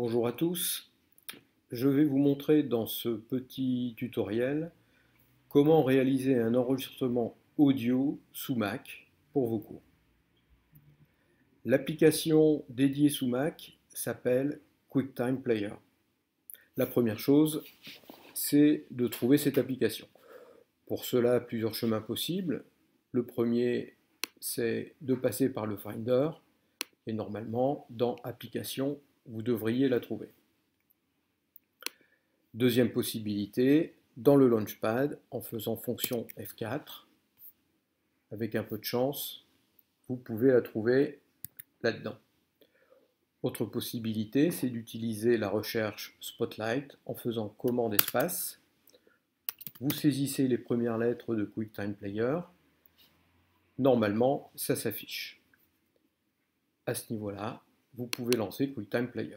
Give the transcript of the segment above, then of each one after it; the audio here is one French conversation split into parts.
Bonjour à tous, je vais vous montrer dans ce petit tutoriel comment réaliser un enregistrement audio sous Mac pour vos cours. L'application dédiée sous Mac s'appelle QuickTime Player. La première chose, c'est de trouver cette application. Pour cela, plusieurs chemins possibles. Le premier, c'est de passer par le Finder et normalement, dans Applications, vous devriez la trouver. Deuxième possibilité, dans le Launchpad, en faisant fonction F4, avec un peu de chance, vous pouvez la trouver là-dedans. Autre possibilité, c'est d'utiliser la recherche Spotlight en faisant commande espace. Vous saisissez les premières lettres de QuickTime Player. Normalement, ça s'affiche. À ce niveau-là, vous pouvez lancer QuickTime Player.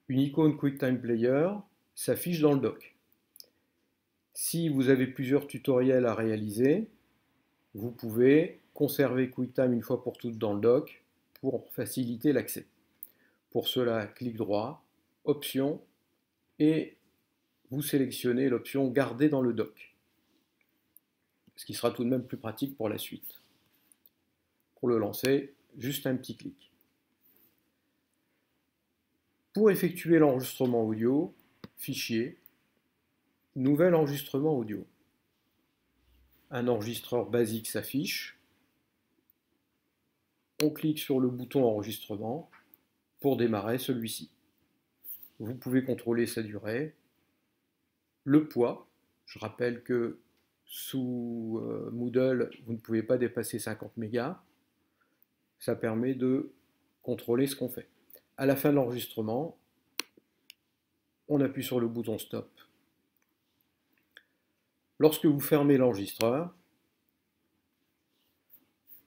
Une icône QuickTime Player s'affiche dans le dock. Si vous avez plusieurs tutoriels à réaliser, vous pouvez conserver QuickTime une fois pour toutes dans le dock pour faciliter l'accès. Pour cela, clic droit, Options, et vous sélectionnez l'option Garder dans le dock, ce qui sera tout de même plus pratique pour la suite. Pour le lancer, juste un petit clic. Pour effectuer l'enregistrement audio, Fichier, Nouvel enregistrement audio. Un enregistreur basique s'affiche. On clique sur le bouton Enregistrement pour démarrer celui-ci. Vous pouvez contrôler sa durée, le poids. Je rappelle que sous Moodle, vous ne pouvez pas dépasser 50 mégas. Ça permet de contrôler ce qu'on fait. À la fin de l'enregistrement, on appuie sur le bouton Stop. Lorsque vous fermez l'enregistreur,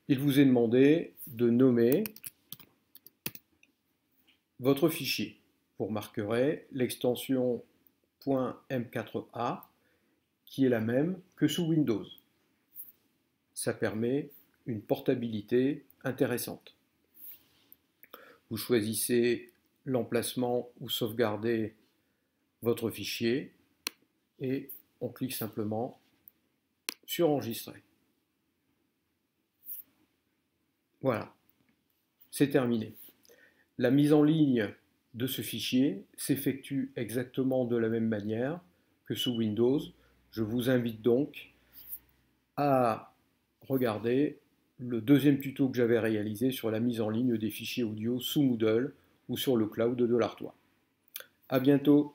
il vous est demandé de nommer votre fichier. Vous remarquerez l'extension .m4a qui est la même que sous Windows. Ça permet une portabilité intéressante. Vous choisissez l'emplacement où sauvegarder votre fichier et on clique simplement sur Enregistrer. Voilà, c'est terminé. La mise en ligne de ce fichier s'effectue exactement de la même manière que sous Windows. Je vous invite donc à regarder le deuxième tuto que j'avais réalisé sur la mise en ligne des fichiers audio sous Moodle ou sur le cloud de l'Artois. À bientôt!